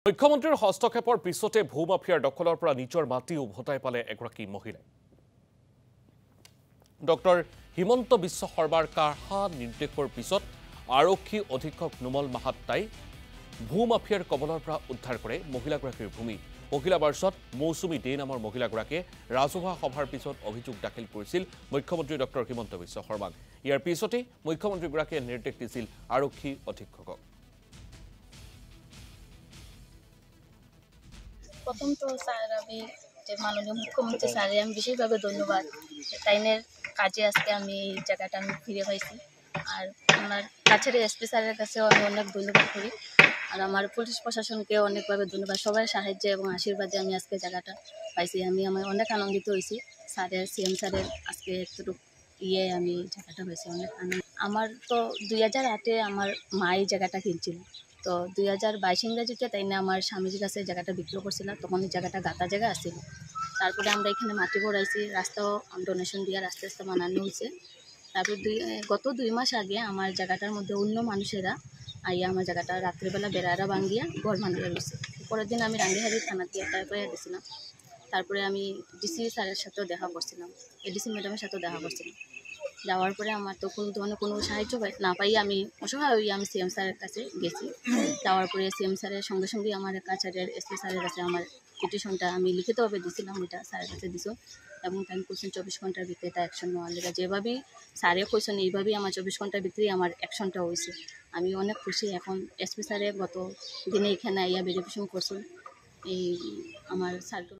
মুখ্যমন্ত্ৰীৰ হস্তক্ষেপৰ পিছতে ভূমাফিয়াৰ দখলৰ পৰা নিজৰ মাটি উভতাই পালে এগৰাকী মহিলাই। ডক্টৰ হিমন্ত বিশ্ব শৰ্মাৰ কাঢ়া নিৰ্দেশৰ পিছত আৰক্ষী অধীক্ষক নুমল মাহাত্তাই ভূমাফিয়াৰ কবলৰ পৰা উদ্ধাৰ কৰে মহিলাগৰাকীৰ ভূমি। মহিলা বাৰ্ষত মৌচুমী দে নামৰ মহিলাগৰাকীয়ে ৰাজহুৱা সভাৰ পিছত অভিযোগ দাখিল কৰিছিল মুখ্যমন্ত্ৰী ডক্টৰ হিমন্ত বিশ্ব শৰ্মাক। ইয়াৰ পিছতেই মুখ্যমন্ত্ৰীগৰাকীয়ে নিৰ্দেশ দিছিল আৰক্ষী অধীক্ষকক। প্রথম তো স্যার আমি যে মাননীয় মুখ্যমন্ত্রী স্যারে আমি বিশেষভাবে ধন্যবাদ। তাইনের কাজে আজকে আমি এই জায়গাটা আমি ফিরে পাইছি। আর আমার কাছের এসপি স্যারের কাছেও আমি অনেক ধন্যবাদ করি। আর আমার পুলিশ প্রশাসনকেও অনেকভাবে ধন্যবাদ। সবার সাহায্যে এবং আশীর্বাদে আমি আজকে জায়গাটা পাইছি। আমি অনেক আনন্দিত হয়েছি। স্যারের সিএম স্যারের আজকে এতটুকু আমি জায়গাটা পাইছি, অনেক আনন্দ। আমার তো 2008-এ আমার মা এই জায়গাটা কিনছিল। তো 2022 ইংরেজিতে তাই না আমার স্বামীর কাছে জায়গাটা বিক্রি করছিল। তখন এই জায়গাটা গাঁতা জায়গা আসছিল। তারপরে আমরা এখানে মাটি ভরাইছি, রাস্তাও ডোনেশন দিয়ে আস্তে আস্তে বানানো হয়েছে। তারপর গত 2 মাস আগে আমার জায়গাটার মধ্যে অন্য মানুষেরা আইয়া আমার জায়গাটা রাত্রিবেলা বেড়ারা ভাঙ্গিয়া ঘর বানিয়ে রয়েছে। পরের দিন আমি রাঙ্গিহারি থানাতে একটা এফআইআর দিয়েছিলাম। তারপরে আমি ডিসি স্যারের সাথেও দেখা করছিলাম, এডিসি ম্যাডামের সাথেও দেখা করছিলাম। যাওয়ার পরে আমার তো কোনো ধরনের কোনো সাহায্য না পাই আমি অসহায় হয়ে আমি সিএম স্যারের কাছে গেছি। যাওয়ার পরে সিএম স্যারের সঙ্গে সঙ্গে আমার কাছারের এসপি স্যারের কাছে আমার পিটিশনটা আমি লিখিতভাবে দিয়েছিলাম, ওইটা স্যারের কাছে দিছো এবং আমি কোশ্চেন 24 ঘন্টার ভিতরে এটা অ্যাকশন নেওয়ার লেগে যেভাবেই স্যারে কোশ্চেন এইভাবেই আমার 24 ঘন্টার ভিতরেই আমার অ্যাকশনটা হয়েছে। আমি অনেক খুশি। এখন এসপি স্যারে গত দিনে এখানে আইয়া ভেরিফিকেশন করছেন এই আমার স্যার।